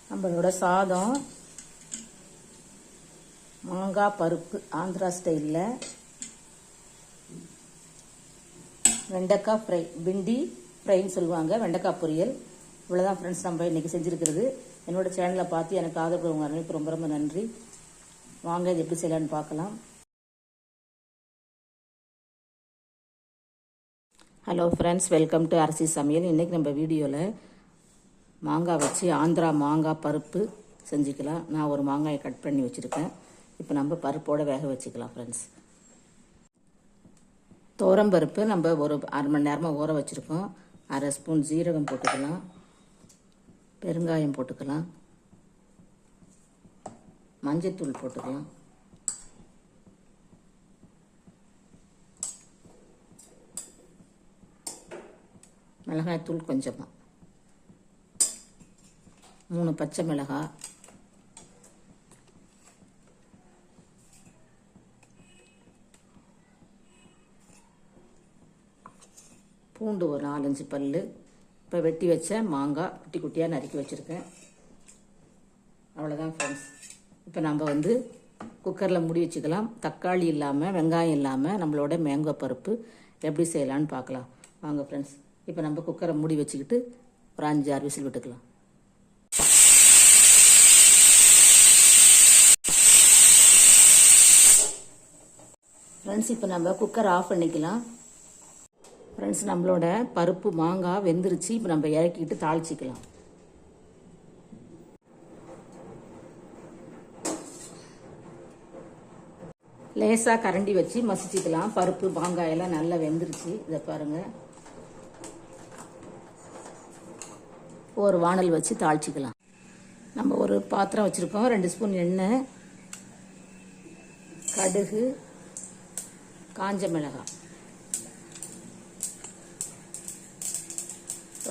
நம்மளோட சாதம் மாங்காய் பருப்பு ஆந்திரா ஸ்டைலில் வெண்டைக்காய் ஃப்ரை, பிண்டி ஃப்ரைன்னு சொல்லுவாங்க, வெண்டைக்காய் பொரியல். இவ்வளோதான் ஃப்ரெண்ட்ஸ் நம்ம இன்றைக்கி செஞ்சுருக்கிறது. என்னோடய சேனலை பார்த்து எனக்கு ஆதரவு உங்கள் அனைவருக்கு ரொம்ப ரொம்ப நன்றி. வாங்க இது எப்படி செய்யலான்னு பார்க்கலாம். ஹலோ ஃப்ரெண்ட்ஸ், வெல்கம் டு அரிசி சமையல். இன்றைக்கி நம்ம வீடியோவில் மாங்காய் வச்சு ஆந்திரா மாங்காய் பருப்பு செஞ்சுக்கலாம். நான் ஒரு மாங்காயை கட் பண்ணி வச்சுருக்கேன். இப்போ நம்ம பருப்போடு வேக வச்சுக்கலாம் ஃப்ரெண்ட்ஸ். பருப்பு நம்ம ஒரு அரை மணி நேரமாக ஊற வச்சுருக்கோம். அரை ஸ்பூன் ஜீரகம் போட்டுக்கலாம், பெருங்காயம் போட்டுக்கலாம், மஞ்சத்தூள் போட்டுக்கலாம், மிளகாய்த்தூள் கொஞ்சமாக, 3 பச்சை மிளகாய், பூண்டு ஒரு 4-5 பல், இப்போ வெட்டி வச்ச மாங்காய் குட்டி குட்டியாக நறுக்கி வச்சுருக்கேன். அவ்வளோதான் ஃப்ரெண்ட்ஸ். இப்போ நம்ம குக்கரில் மூடி வச்சுக்கலாம். தக்காளி இல்லாமல், வெங்காயம் இல்லாமல் நம்மளோட மேங்காய் பருப்பு எப்படி செய்யலான்னு பார்க்கலாம் வாங்க ஃப்ரெண்ட்ஸ். இப்போ நம்ம குக்கரை மூடி வச்சுக்கிட்டு ஒரு 5-6 விசில் விட்டுக்கலாம். ஃப்ரெண்ட்ஸ், இப்போ நம்ம குக்கர் ஆஃப் பண்ணிக்கலாம். ஃப்ரெண்ட்ஸ், நம்மளோட பருப்பு மாங்காய் வெந்துருச்சு. இப்போ நம்ம இறக்கிட்டு தாளிச்சிக்கலாம். லேசாக கரண்டி வச்சு மசிச்சுக்கலாம். பருப்பு மாங்காயெல்லாம் நல்லா வெந்துருச்சு. இதை பாருங்கள். ஒரு வானல் வச்சு தாளிச்சிக்கலாம். நம்ம ஒரு பாத்திரம் வச்சுருக்கோம். 2 ஸ்பூன் எண்ணெய், கடுகு, காஞ்ச மிளகாய்,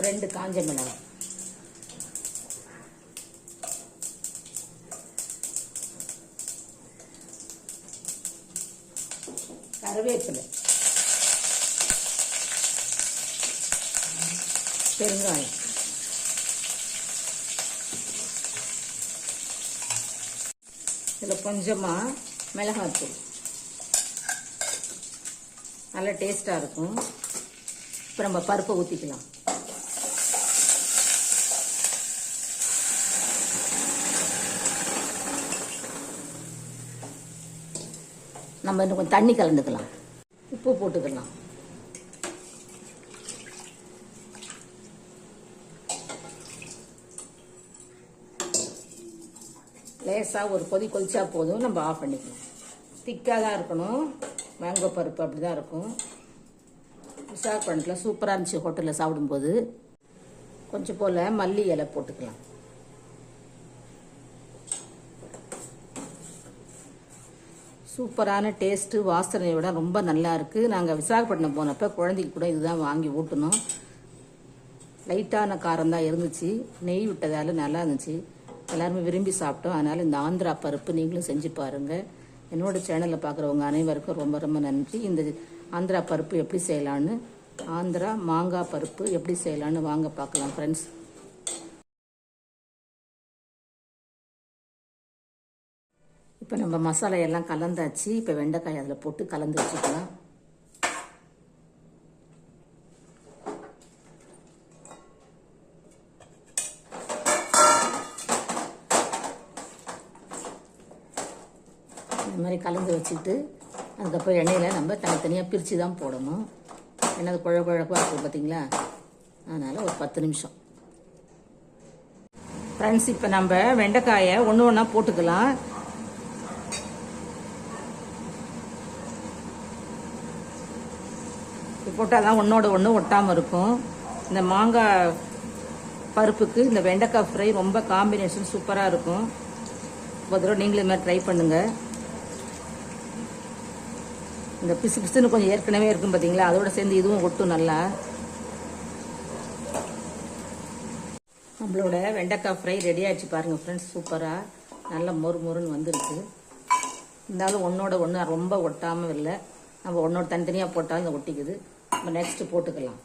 2 காஞ்ச மிளகாய், கருவேப்பிலை, பெருங்காயம், இதில் கொஞ்சமாக மிளகாய்த்தூள், நல்லா டேஸ்ட்டாக இருக்கும். இப்போ நம்ம பருப்பை ஊற்றிக்கலாம். நம்ம இன்னும் கொஞ்சம் தண்ணி கலந்துக்கலாம். உப்பு போட்டுக்கலாம். லேசாக ஒரு கொதிச்சா போதும். நம்ம ஆஃப் பண்ணிக்கலாம். திக்காக தான் இருக்கணும். மேங்காய் பருப்பு அப்படி தான் இருக்கும். விசாகப்பட்டினத்தில் சூப்பராக இருந்துச்சு ஹோட்டலில் சாப்பிடும்போது. கொஞ்சம் போல் மல்லி இலை போட்டுக்கலாம். சூப்பரான டேஸ்ட்டு, வாசனையோட ரொம்ப நல்லா இருக்குது. நாங்கள் விசாகப்பட்டினம் போனப்போ குழந்தைக்கு கூட இதுதான் வாங்கி ஊட்டணும். லைட்டான காரம் தான் இருந்துச்சு. நெய் விட்டதால் நல்லா இருந்துச்சு. எல்லாருமே விரும்பி சாப்பிட்டோம். அதனால் இந்த ஆந்திரா பருப்பு நீங்களும் செஞ்சு பாருங்கள். என்னோடய சேனலில் பார்க்குறவங்க அனைவருக்கும் ரொம்ப ரொம்ப நன்றி. இந்த ஆந்திரா பருப்பு எப்படி செய்யலான்னு, ஆந்திரா மாங்காய் பருப்பு எப்படி செய்யலான்னு வாங்க பார்க்கலாம் ஃப்ரெண்ட்ஸ். இப்போ நம்ம மசாலா எல்லாம் கலந்தாச்சு. இப்போ வெண்டைக்காய் அதில் போட்டு கலந்து வச்சுக்கலாம். இந்த மாதிரி கலந்து வச்சுட்டு அதுக்கப்புறம் எண்ணெயில் நம்ம தனித்தனியாக பிரித்து தான் போடணும். ஏன்னா அது குழப்பாக இருக்கும் பார்த்தீங்களா. அதனால் ஒரு 10 நிமிஷம். ஃப்ரெண்ட்ஸ், இப்போ நம்ம வெண்டைக்காயை ஒன்று ஒன்றா போட்டுக்கலாம். இது போட்டால் தான் ஒன்றோட ஒன்று ஒட்டாமல் இருக்கும். இந்த மாங்காய் பருப்புக்கு இந்த வெண்டைக்காய் ஃப்ரை ரொம்ப காம்பினேஷன் சூப்பராக இருக்கும். ஒரு தடவை நீங்களும் இது மாதிரி ட்ரை பண்ணுங்கள். இந்த பிசு பிசுன்னு கொஞ்சம் ஏற்கனவே இருக்கும் பார்த்தீங்களா, அதோட சேர்ந்து இதுவும் ஒட்டும் நல்லா. நம்மளோட வெண்டைக்காய் ஃப்ரை ரெடி ஆகிடுச்சு பாருங்கள் ஃப்ரெண்ட்ஸ். சூப்பராக நல்லா மொறு மொறுன்னு வந்துருக்கு. இருந்தாலும் ஒன்றோட ஒன்று ரொம்ப ஒட்டாமல் இல்லை. நம்ம ஒன்றோட தனித்தனியாக போட்டாலும் இந்த ஒட்டிக்குது. நம்ம நெக்ஸ்ட்டு போட்டுக்கலாம்.